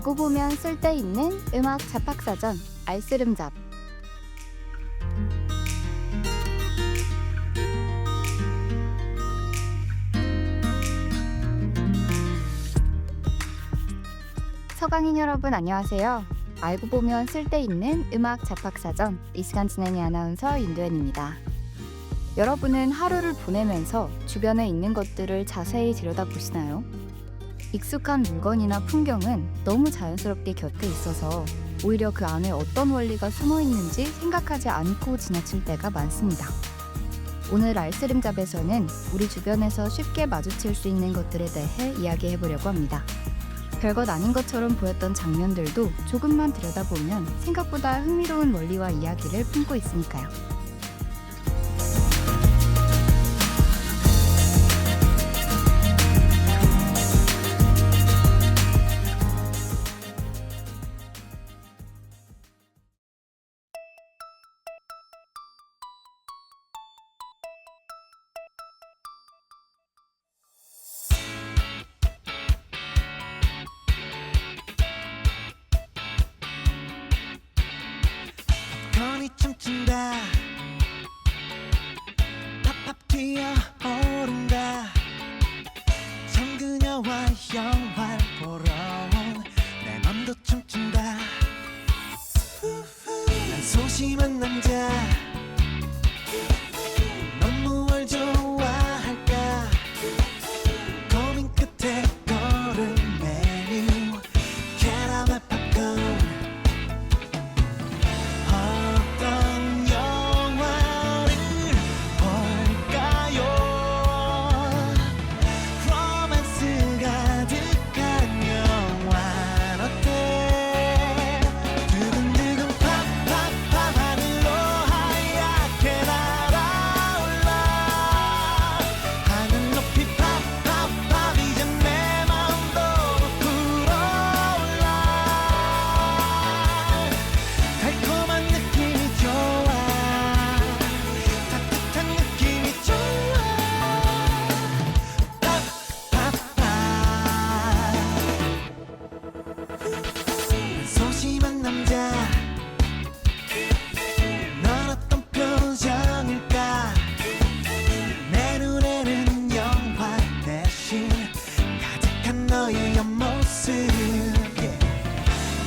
알고 보면 쓸데있는 음악 잡학사전 알쓰름잡. 서강인 여러분 안녕하세요. 알고 보면 쓸데있는 음악 잡학사전, 이 시간 진행의 아나운서 윤도현입니다. 여러분은 하루를 보내면서 주변에 있는 것들을 자세히 들여다보시나요? 익숙한 물건이나 풍경은 너무 자연스럽게 곁에 있어서 오히려 그 안에 어떤 원리가 숨어 있는지 생각하지 않고 지나칠 때가 많습니다. 오늘 알쓰름잡에서는 우리 주변에서 쉽게 마주칠 수 있는 것들에 대해 이야기해 보려고 합니다. 별것 아닌 것처럼 보였던 장면들도 조금만 들여다보면 생각보다 흥미로운 원리와 이야기를 품고 있으니까요. 건이 춤춘다 팝팝 튀어오른다 참 그녀와 영화를 보러 온 내 맘도 춤춘다 난 소심한 남자 넌 무얼 좋아할까 고민 끝에 고른 메뉴 캐러멜 팝콘 어떤 영화를 볼까요? 로맨스 가득한 영화 어때? 두근두근 팝팝팝 하늘로 하얗게 날아올라 하늘 높이 팝팝팝 이제 내 마음도 불어올라 달콤한 느낌이 좋아 따뜻한 느낌이 좋아 소심한 남자 넌 어떤 표정일까 내 눈에는 영화 대신 가득한 너의 옆모습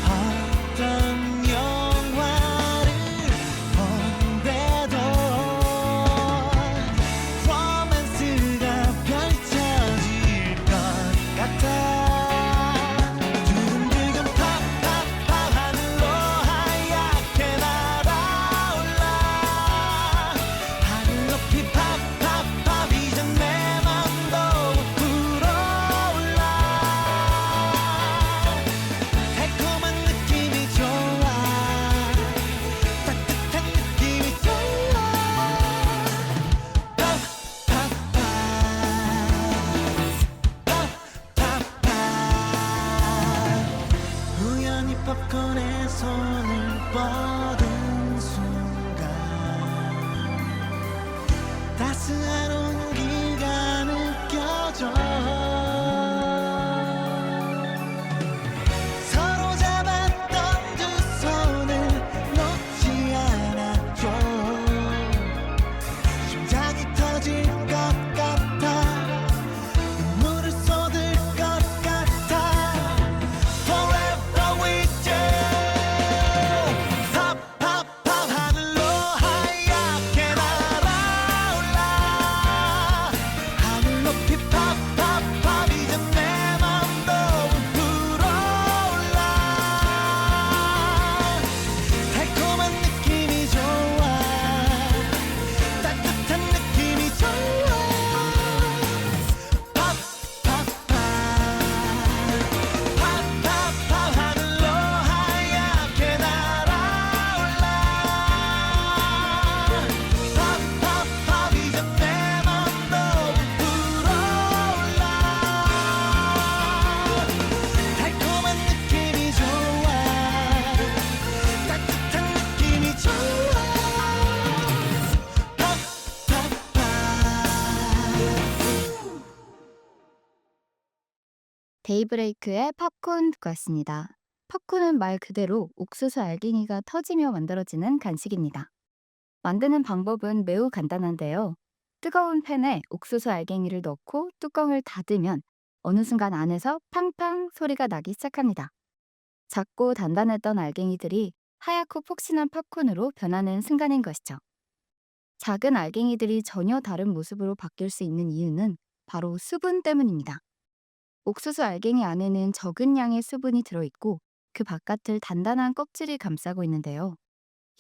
어떤 영화를 본데도 로맨스가 펼쳐질 것 같아 두근두근 팝팝팝 하늘로 하얗게 날아올라 하늘 높이 팝팝팝 이제 내 맘도 불어올라 달콤한 느낌이 좋아 따뜻한 느낌이 좋아 우연히 팝콘에 손을 뻗은 순간 따스한 온기가 느껴져 서로 잡았던 두 손을 놓지 않았죠 심장이 터질 것 같아 눈물을 쏟을 것 같아 Forever with you 팝팝팝 하늘로 하얗게 날아올라 하늘 높이 팝팝팝 이제 내 맘도 불어올라 달콤한 느낌이 좋아 따뜻한 느낌이 좋아 팝팝팝 팝팝팝 하늘로 하얗게 날아올라 팝팝팝 이제 내 맘도 불어올라 달콤한 느낌이 좋아 따뜻한 느낌이 좋아 팝팝팝 데이브레이크의 팝콘 듣고 왔습니다. 팝콘은 말 그대로 옥수수 알갱이가 터지며 만들어지는 간식입니다. 만드는 방법은 매우 간단한데요. 뜨거운 팬에 옥수수 알갱이를 넣고 뚜껑을 닫으면 어느 순간 안에서 팡팡 소리가 나기 시작합니다. 작고 단단했던 알갱이들이 하얗고 폭신한 팝콘으로 변하는 순간인 것이죠. 작은 알갱이들이 전혀 다른 모습으로 바뀔 수 있는 이유는 바로 수분 때문입니다. 옥수수 알갱이 안에는 적은 양의 수분이 들어있고 그 바깥을 단단한 껍질이 감싸고 있는데요.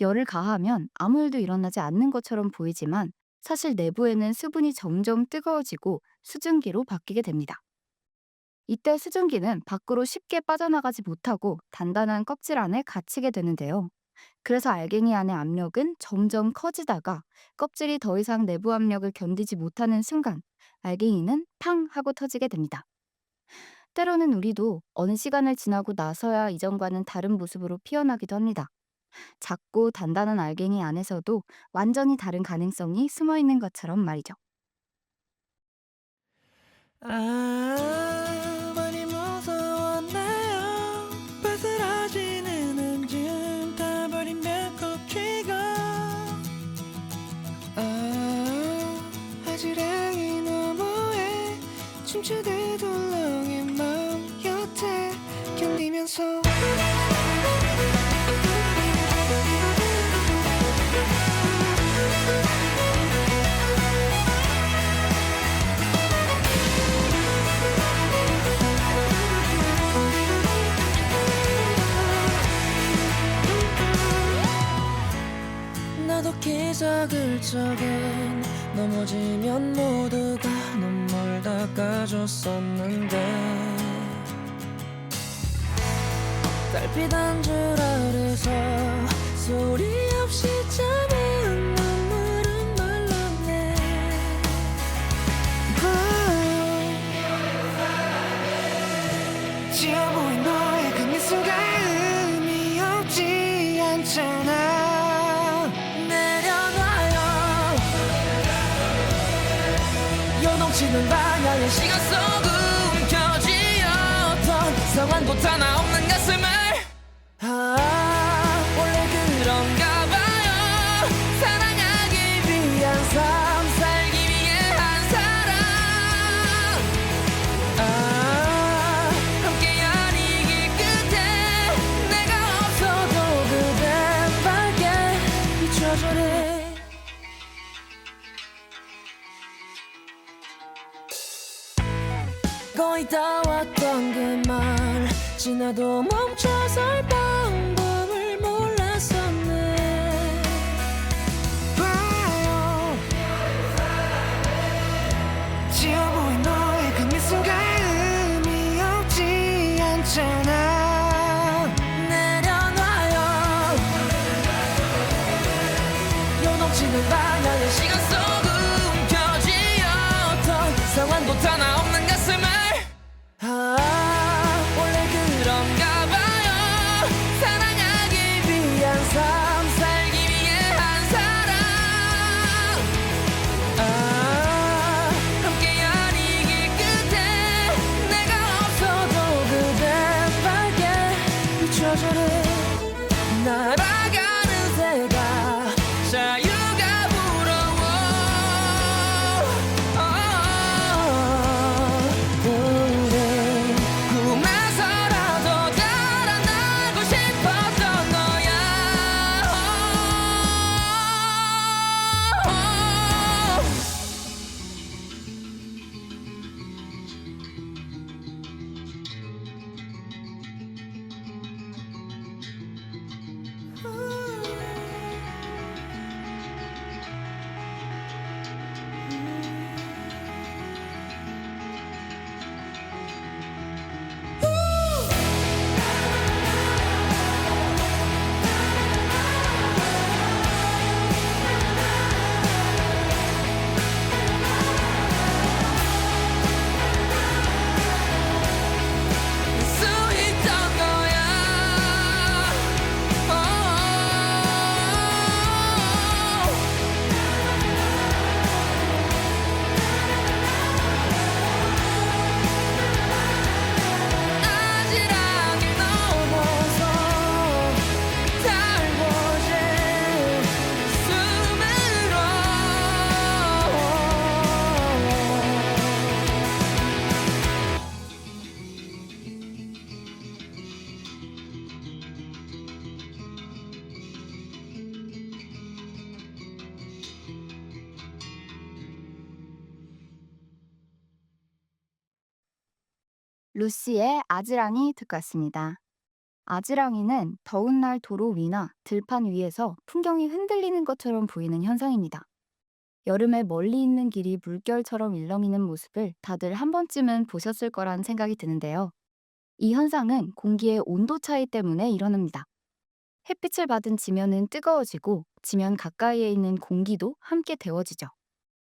열을 가하면 아무 일도 일어나지 않는 것처럼 보이지만 사실 내부에는 수분이 점점 뜨거워지고 수증기로 바뀌게 됩니다. 이때 수증기는 밖으로 쉽게 빠져나가지 못하고 단단한 껍질 안에 갇히게 되는데요. 그래서 알갱이 안의 압력은 점점 커지다가 껍질이 더 이상 내부 압력을 견디지 못하는 순간 알갱이는 팡 하고 터지게 됩니다. 때로는 우리도 어느 시간을 지나고 나서야 이전과는 다른 모습으로 피어나기도 합니다. 작고 단단한 알갱이 안에서도 완전히 다른 가능성이 숨어 있는 것처럼 말이죠. 아 많이 무서웠나요 바스라지는 음중 다 버린 배꼽쥐가 아지랑이 너머에 춤추듯 울렁인 마음 여태 견디면서 나도 기적을 적은 넘어지면 모두가 눈물 닦아줬었는데 달빛 한 줄 아래서 소리 없이 잠은 눈물은 말랐네 지어 보인 너의 그 미소가 의미 없지 않잖아 내려놔요 요동치는 방향의 시간 속 움켜쥐었던 상황부터 하나 없는 가슴을 원래 그런가 봐요 사랑하기 위한 삶 살기 위해 한 사람 함께한 이 길 끝에 내가 없어도 그댄 밝게 비춰주네 거의 다 왔던 그 말 지나도 멈춰설 방법을 몰랐었네 봐요 지어 보인 너의 그 미소가 의미 없지 않잖아 내려놔요 요동치는 방향의 시간 속 움켜쥐었던 상황부터 하나 없는 가슴을 원래 그런가 봐요 사랑하기 위한 삶 살기 위해 한 사람 함께한 이 길 끝에 내가 없어도 그댄 밝게 비춰주네 날아가는 새가 자유가 부러워 루시의 아지랑이 듣고 왔습니다. 아지랑이는 더운 날 도로 위나 들판 위에서 풍경이 흔들리는 것처럼 보이는 현상입니다. 여름에 멀리 있는 길이 물결처럼 일렁이는 모습을 다들 한 번쯤은 보셨을 거란 생각이 드는데요. 이 현상은 공기의 온도 차이 때문에 일어납니다. 햇빛을 받은 지면은 뜨거워지고 지면 가까이에 있는 공기도 함께 데워지죠.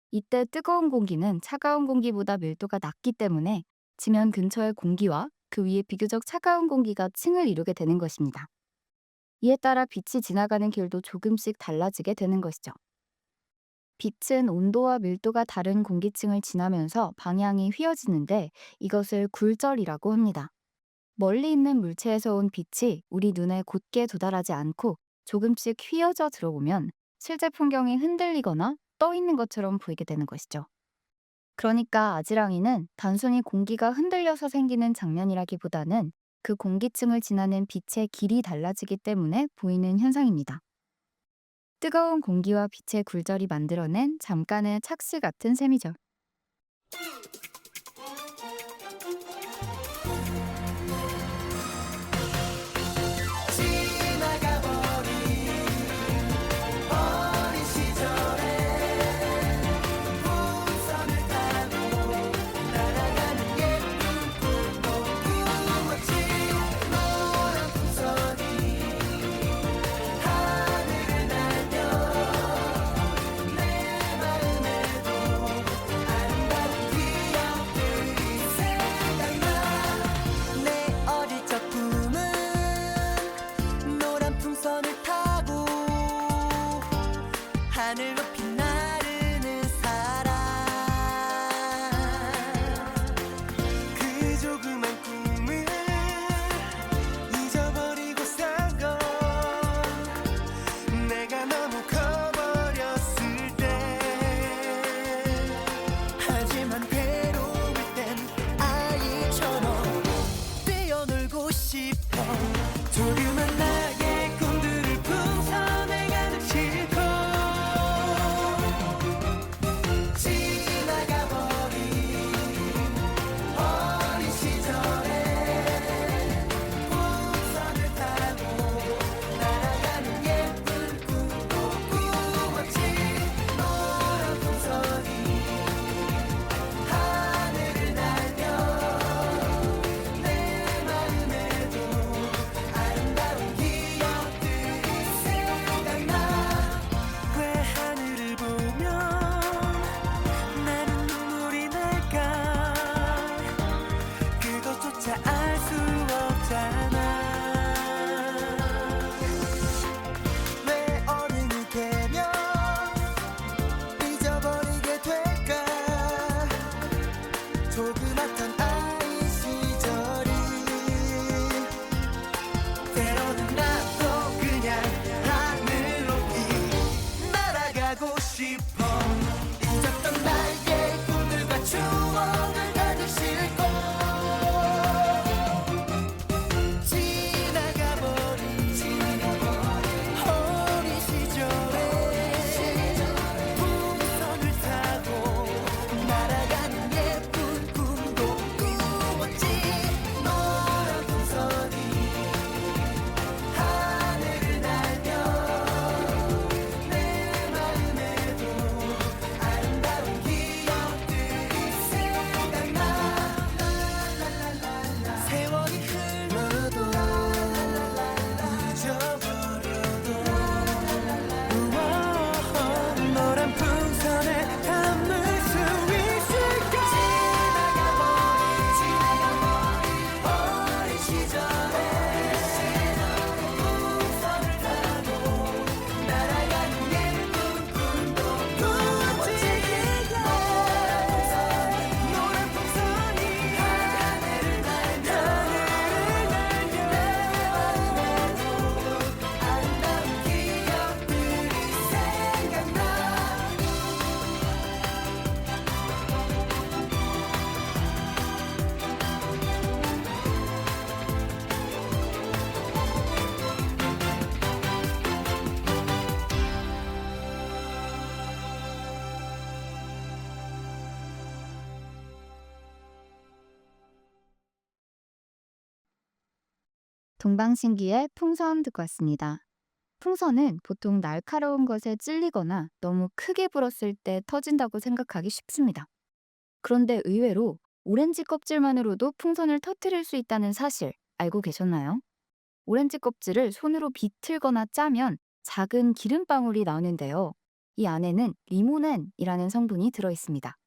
이때 뜨거운 공기는 차가운 공기보다 밀도가 낮기 때문에 지면 근처의 공기와 그 위에 비교적 차가운 공기가 층을 이루게 되는 것입니다. 이에 따라 빛이 지나가는 길도 조금씩 달라지게 되는 것이죠. 빛은 온도와 밀도가 다른 공기층을 지나면서 방향이 휘어지는데 이것을 굴절이라고 합니다. 멀리 있는 물체에서 온 빛이 우리 눈에 곧게 도달하지 않고 조금씩 휘어져 들어오면 실제 풍경이 흔들리거나 떠 있는 것처럼 보이게 되는 것이죠. 그러니까 아지랑이는 단순히 공기가 흔들려서 생기는 장면이라기보다는 그 공기층을 지나는 빛의 길이 달라지기 때문에 보이는 현상입니다. 뜨거운 공기와 빛의 굴절이 만들어낸 잠깐의 착시 같은 셈이죠. 지나가버린 어린 시절에 풍선을 타고 날아가는 예쁜 꿈도 꾸었지. 노란 풍선이 하늘을 날며 내 마음에도 아름다운 기억들이 생각나. 내 어릴 적 꿈은 노란 풍선을 타고 하늘 높이 나르는 사람. 그 조그만 꿈을 잊어버리고 산 건 내가 너무 커버렸을 때. 하지만 괴로울 땐 아이처럼 뛰어놀고 싶어. 조그만 나의 꿈들을 풍선에 가득 싣고 지나가버린 어린 시절에 풍선을 타고 날아가는 예쁜 꿈도 꾸었지. 노란 풍선이 하늘을 날며 내 마음에도 아름다운 기억들이 생각나. 왜 하늘을 보면 나는 눈물이 날까. 그것조차 알 수 없잖아. 왜 어른이 되면 잊어버리게 될까. 조그맣던 아이 시절이. 때로는 나도 그냥 하늘 높이 날아가고 싶어. 잊었던 나의 꿈들과 추억을 가득 싣고 지나가버린 어린 시절에 풍선을 타고 날아가는 예쁜 꿈도 꾸었지. 노란 풍선이 하늘을 날며 내 마음에도 동방신기의 풍선 듣고 왔습니다. 풍선은 보통 날카로운 것에 찔리거나 너무 크게 불었을 때 터진다고 생각하기 쉽습니다. 그런데 의외로 오렌지 껍질만으로도 풍선을 터뜨릴 수 있다는 사실 알고 계셨나요? 오렌지 껍질을 손으로 비틀거나 짜면 작은 기름방울이 나오는데요. 이 안에는 리모넨이라는 성분이 들어 있습니다.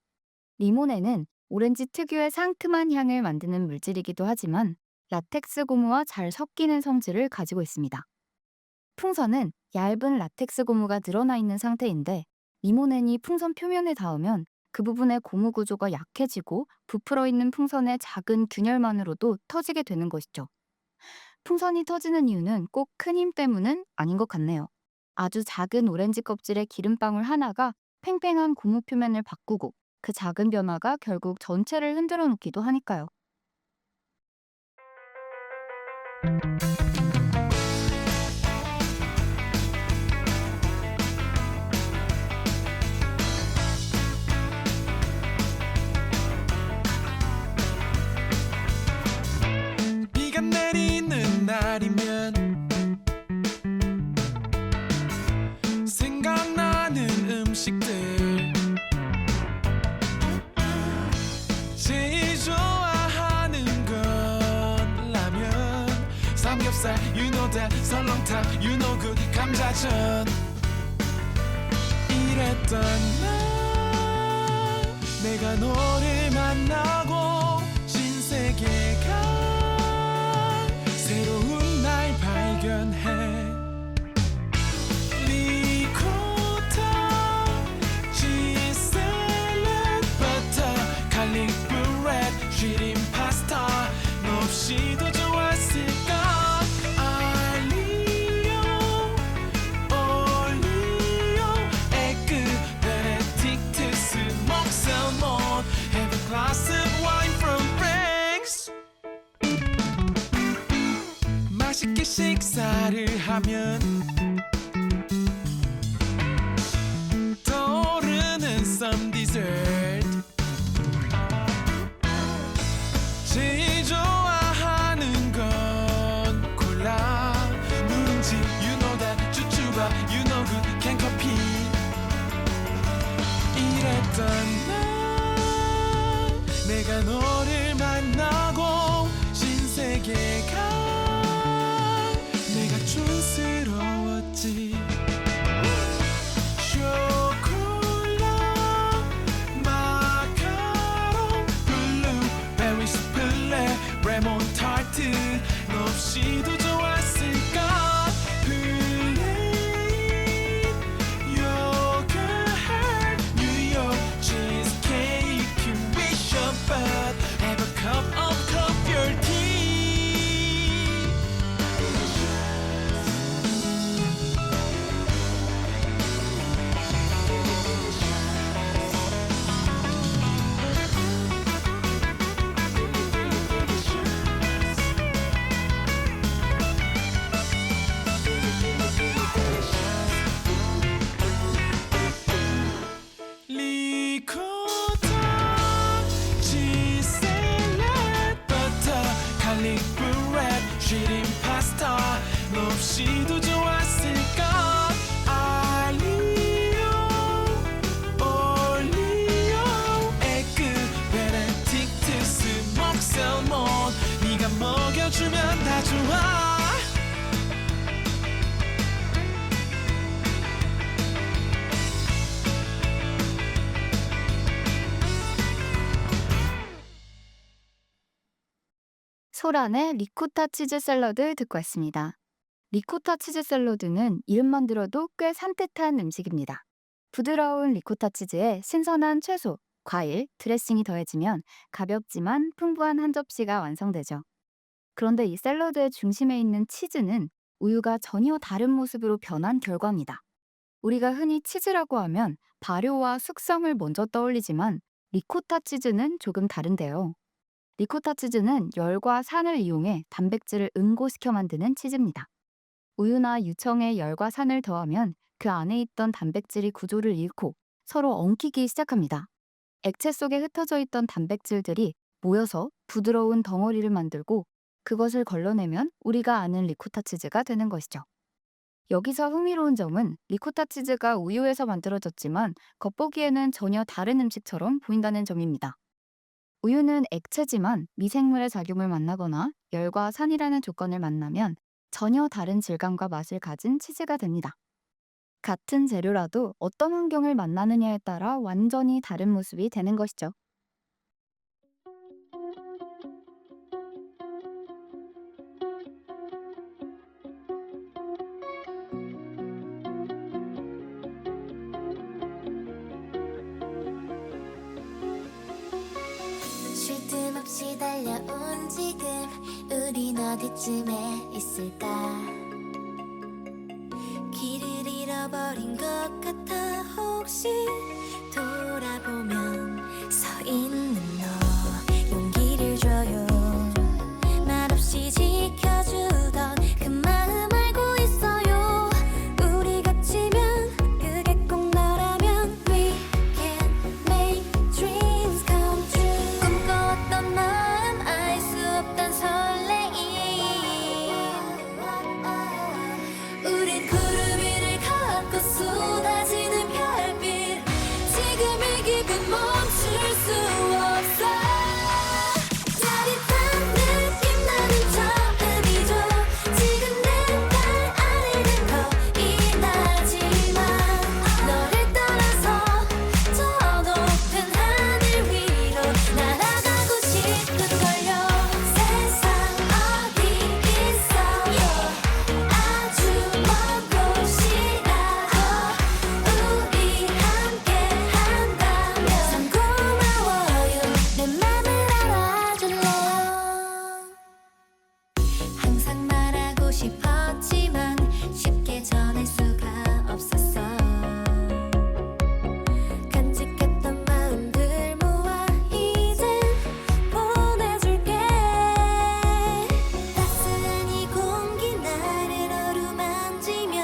리모넨은 오렌지 특유의 상큼한 향을 만드는 물질이기도 하지만 라텍스 고무와 잘 섞이는 성질을 가지고 있습니다. 풍선은 얇은 라텍스 고무가 늘어나 있는 상태인데 리모넨이 풍선 표면에 닿으면 그 부분의 고무 구조가 약해지고 부풀어 있는 풍선의 작은 균열만으로도 터지게 되는 것이죠. 풍선이 터지는 이유는 꼭 큰 힘 때문은 아닌 것 같네요. 아주 작은 오렌지 껍질의 기름방울 하나가 팽팽한 고무 표면을 바꾸고 그 작은 변화가 결국 전체를 흔들어 놓기도 하니까요. 비가 내리는 날이면 생각나는 음식들 제일 좋아하는 건 라면 삼겹살 you know that 설렁탕 you know good 감자전 이랬던 날 내가 너를 만나고 신세계가 새로운 날 발견해 리코타 치즈 샐러드 버터 갈릭 브레드 쉬린 파스타 너 없이도 좋았을까 알리오 올리오 에그 베네딕트 스모크 샐몬 Have a glass of wine from Frank's 맛있게 식사를 하면 떠오르는 some dessert 제일 좋아하는 건 콜라 누룽지 you know that 쭈쭈바 you know good 캔커피 이랬던 날 내가 너를 만나고 신세계가 내가 촌스러웠지 초콜릿 마카롱 블루베리 스플레 레몬 타르트 너 없이도 좋았을까 플레인 요거트 뉴욕 치즈케이크 wish your butt have a cup of coffee tea 리코타 치즈 샐러드 버터 갈릭 브레드 쉬린 파스타 너 없이도 좋았을까 알리오 올리오 에그 베네딕트 스모크 샐몬 네가 먹여주면 다 좋아 소란의 리코타 치즈 샐러드 듣고 왔습니다. 리코타 치즈 샐러드는 이름만 들어도 꽤 산뜻한 음식입니다. 부드러운 리코타 치즈에 신선한 채소, 과일, 드레싱이 더해지면 가볍지만 풍부한 한 접시가 완성되죠. 그런데 이 샐러드의 중심에 있는 치즈는 우유가 전혀 다른 모습으로 변한 결과입니다. 우리가 흔히 치즈라고 하면 발효와 숙성을 먼저 떠올리지만 리코타 치즈는 조금 다른데요. 리코타 치즈는 열과 산을 이용해 단백질을 응고시켜 만드는 치즈입니다. 우유나 유청에 열과 산을 더하면 그 안에 있던 단백질이 구조를 잃고 서로 엉키기 시작합니다. 액체 속에 흩어져 있던 단백질들이 모여서 부드러운 덩어리를 만들고 그것을 걸러내면 우리가 아는 리코타 치즈가 되는 것이죠. 여기서 흥미로운 점은 리코타 치즈가 우유에서 만들어졌지만 겉보기에는 전혀 다른 음식처럼 보인다는 점입니다. 우유는 액체지만 미생물의 작용을 만나거나 열과 산이라는 조건을 만나면 전혀 다른 질감과 맛을 가진 치즈가 됩니다. 같은 재료라도 어떤 환경을 만나느냐에 따라 완전히 다른 모습이 되는 것이죠. 쉴 틈 없이 달려온 지금 우린 어디쯤에 있을까 길을 잃어버린 것 같아 혹시 돌아보면 서 있는 너 용기를 줘요 말없이 지켜주던 그 마음 알고 있어요 우리 갇히면 그게 꼭 너라면 We can make dreams come true 꿈꿔왔던 마음 알 수 없던 설레임 우린 구름 위를 걷고 쏟아지는 별빛 지금 이 기분 멈출 수 없어 짜릿한 느낌 나는 처음이죠 지금 내 발 아래는 겁이 나지만 너를 따라서 저 높은 하늘 위로 날아가고 싶은걸요 세상 어디 있어요 아주 먼 곳이라도 우리 함께 한다면 참 고마워요 내 맘을 알아줄래요 항상 말하고 싶었지만 쉽게 전할 수가 없었어 간직했던 마음들 모아 이젠 보내줄게 따스한 이 공기 나를 어루만지며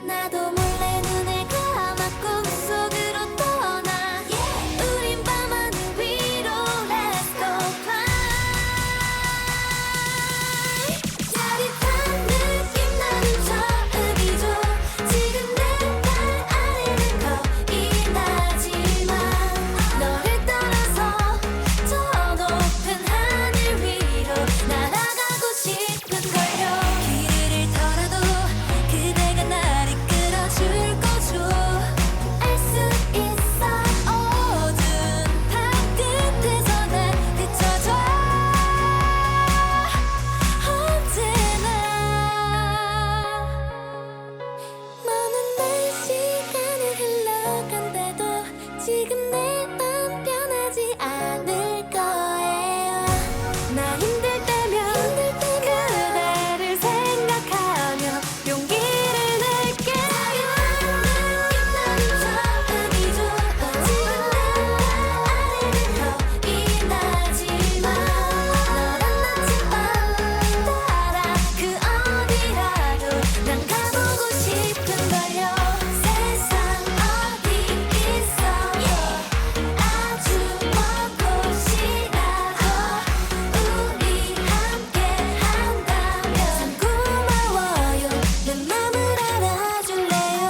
나도 몰래 눈을 감아 꿈속으로 떠나 우린 밤하늘 위로 Let's go fly 짜릿한 느낌 나는 처음이죠 지금 내 발 아래는 겁이 나지만 너를 따라서 저 높은 하늘 위로 날아가고 싶은걸요 길을 잃더라도 그대가 날 이끌어줄 거죠 알 수 있어 어두운 밤 끝에서 날 비춰줘 언제나 많은 날 시간을 흘러간대도 지금 내 맘 변하지 않을 거예요 나 힘들 때면 그대를 생각하며 용기를 낼게요 나는 처음이죠 지금 내 발 아래는 겁이 나지만 너란 나침반 따라 그 어디라도 난 가보고 싶은걸요 세상 어디 있어요 아주 먼 곳이라도 우리 함께 한다면 참 고마워요 내 맘을 알아줄래요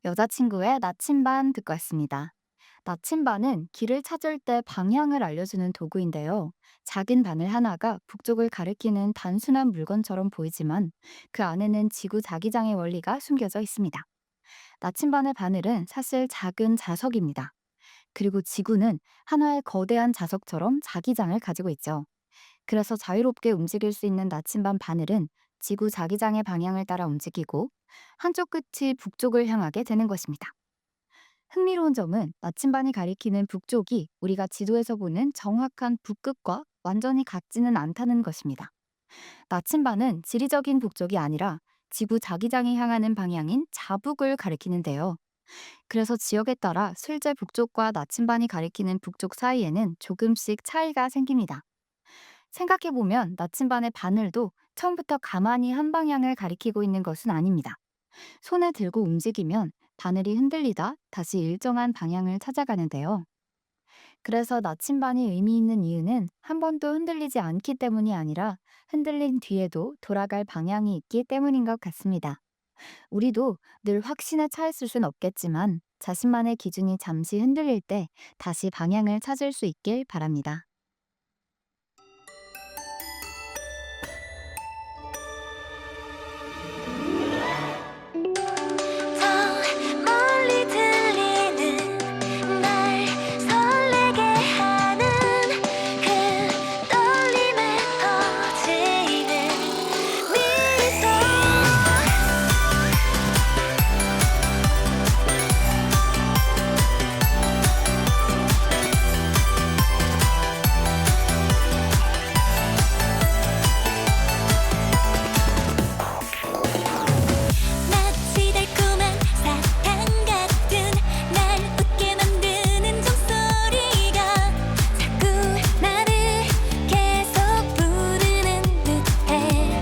여자친구의 나침반 듣고 왔습니다. 나침반은 길을 찾을 때 방향을 알려주는 도구인데요. 작은 바늘 하나가 북쪽을 가리키는 단순한 물건처럼 보이지만 그 안에는 지구 자기장의 원리가 숨겨져 있습니다. 나침반의 바늘은 사실 작은 자석입니다. 그리고 지구는 하나의 거대한 자석처럼 자기장을 가지고 있죠. 그래서 자유롭게 움직일 수 있는 나침반 바늘은 지구 자기장의 방향을 따라 움직이고 한쪽 끝이 북쪽을 향하게 되는 것입니다. 흥미로운 점은 나침반이 가리키는 북쪽이 우리가 지도에서 보는 정확한 북극과 완전히 같지는 않다는 것입니다. 나침반은 지리적인 북쪽이 아니라 지구 자기장이 향하는 방향인 자북을 가리키는데요. 그래서 지역에 따라 실제 북쪽과 나침반이 가리키는 북쪽 사이에는 조금씩 차이가 생깁니다. 생각해보면 나침반의 바늘도 처음부터 가만히 한 방향을 가리키고 있는 것은 아닙니다. 손에 들고 움직이면 바늘이 흔들리다 다시 일정한 방향을 찾아가는데요. 그래서 나침반이 의미 있는 이유는 한 번도 흔들리지 않기 때문이 아니라 흔들린 뒤에도 돌아갈 방향이 있기 때문인 것 같습니다. 우리도 늘 확신에 차 있을 순 없겠지만 자신만의 기준이 잠시 흔들릴 때 다시 방향을 찾을 수 있길 바랍니다. 저 멀리 들리는 날 설레게 하는 그 떨림에 퍼지는 미소 마치 달콤한 사탕 같은 날 웃게 만드는 종소리가 자꾸 나를 계속 부르는 듯해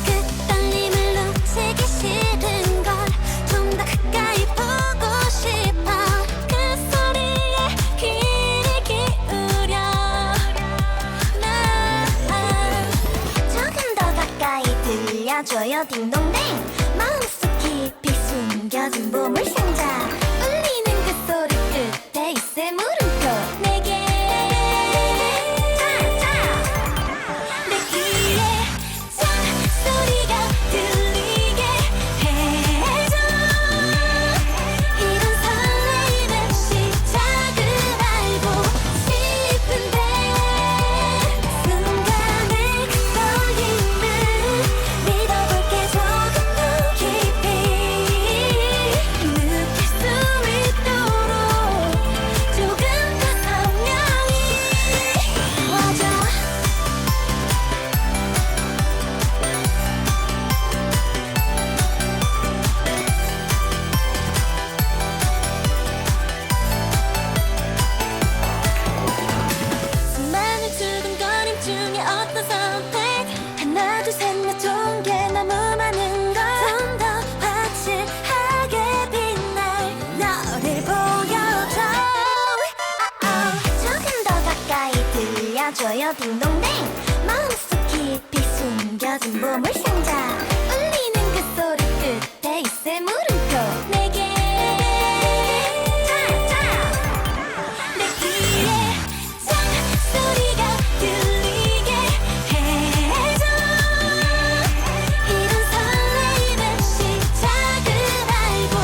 그 떨림을 놓치기 싫은 걸 좀 더 가까이 보고 싶어 그 소리에 귀를 기울여 나 조금 더 가까이 들려줘요 딩동댕 마음속 깊이 숨겨진 보물상자 울리는 그 소리 끝에 있을 물음표 내게 내 귀에 종소리가 들리게 해줘 이런 설레임의 시작을 알고 싶은데 순간의 그 떨림을 믿어볼게 조금 더 깊이 느낄 수 있도록 조금 더 선명히 와줘 수많은 두근거림 중에 어떤 선택 하나 둘 셋 넷 좋은 게 너무 많은 걸 좀 더 확실하게 빛날 너를 보여줘 조금 더 가까이 들려줘요 딩동댕 마음속 깊이 숨겨진 보물상자 울리는 그 소리 끝에 있을 물음표 내게 내 귀에 종소리가 들리게 해줘 이런 설레임의 시작을 알고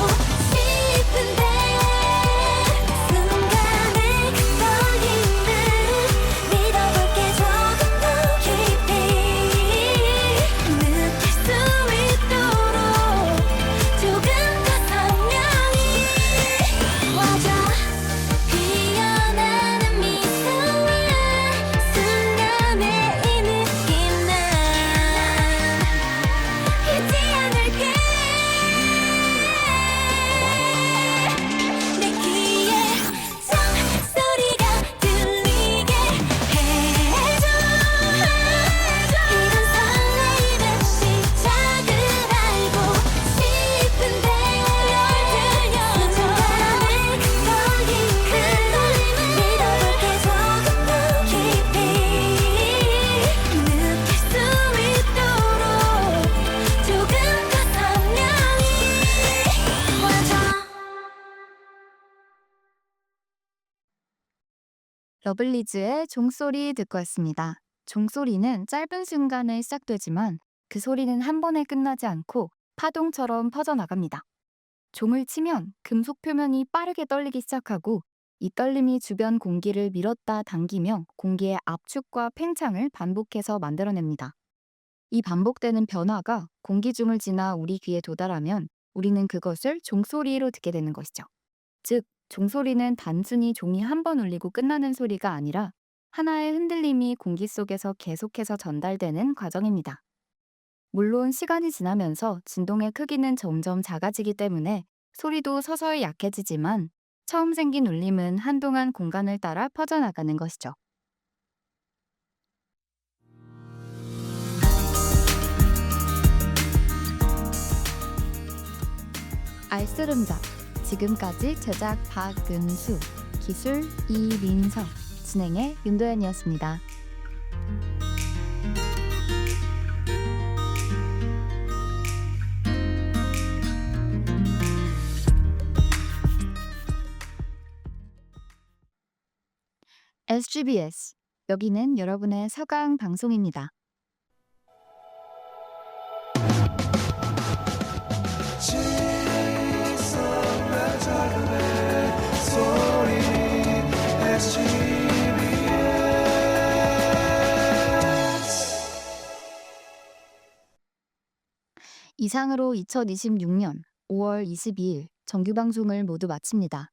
싶은데 순간의 그 떨림을 믿어볼게 조금 더 깊이 느낄 수 있도록 조금 더 선명히 와줘 피어나는 미소와 순간의 이 느낌 난 잊지 않을게 내 귀에 종소리가 들리게 해줘 이런 설레임의 시작을 알고 싶은데 순간의 그 떨림을 믿어볼게 조금 더 깊이 느낄 수 있도록 조금 더 선명히 와줘 러블리즈의 종소리 듣고 왔습니다. 종소리는 짧은 순간에 시작되지만 그 소리는 한 번에 끝나지 않고 파동처럼 퍼져나갑니다. 종을 치면 금속 표면이 빠르게 떨리기 시작하고 이 떨림이 주변 공기를 밀었다 당기며 공기의 압축과 팽창을 반복해서 만들어냅니다. 이 반복되는 변화가 공기중을 지나 우리 귀에 도달하면 우리는 그것을 종소리로 듣게 되는 것이죠. 즉, 종소리는 단순히 종이 한 번 울리고 끝나는 소리가 아니라 하나의 흔들림이 공기 속에서 계속해서 전달되는 과정입니다. 물론 시간이 지나면서 진동의 크기는 점점 작아지기 때문에 소리도 서서히 약해지지만 처음 생긴 울림은 한동안 공간을 따라 퍼져나가는 것이죠. 알쓰름잡. 지금까지 제작 박은수, 기술 이민석, 진행의 윤도현이었습니다. SGBS. 여기는 여러분의 서강 방송입니다. 지성날 작은 소리 SGBS. 이상으로 2026년 5월 22일 정규 방송을 모두 마칩니다.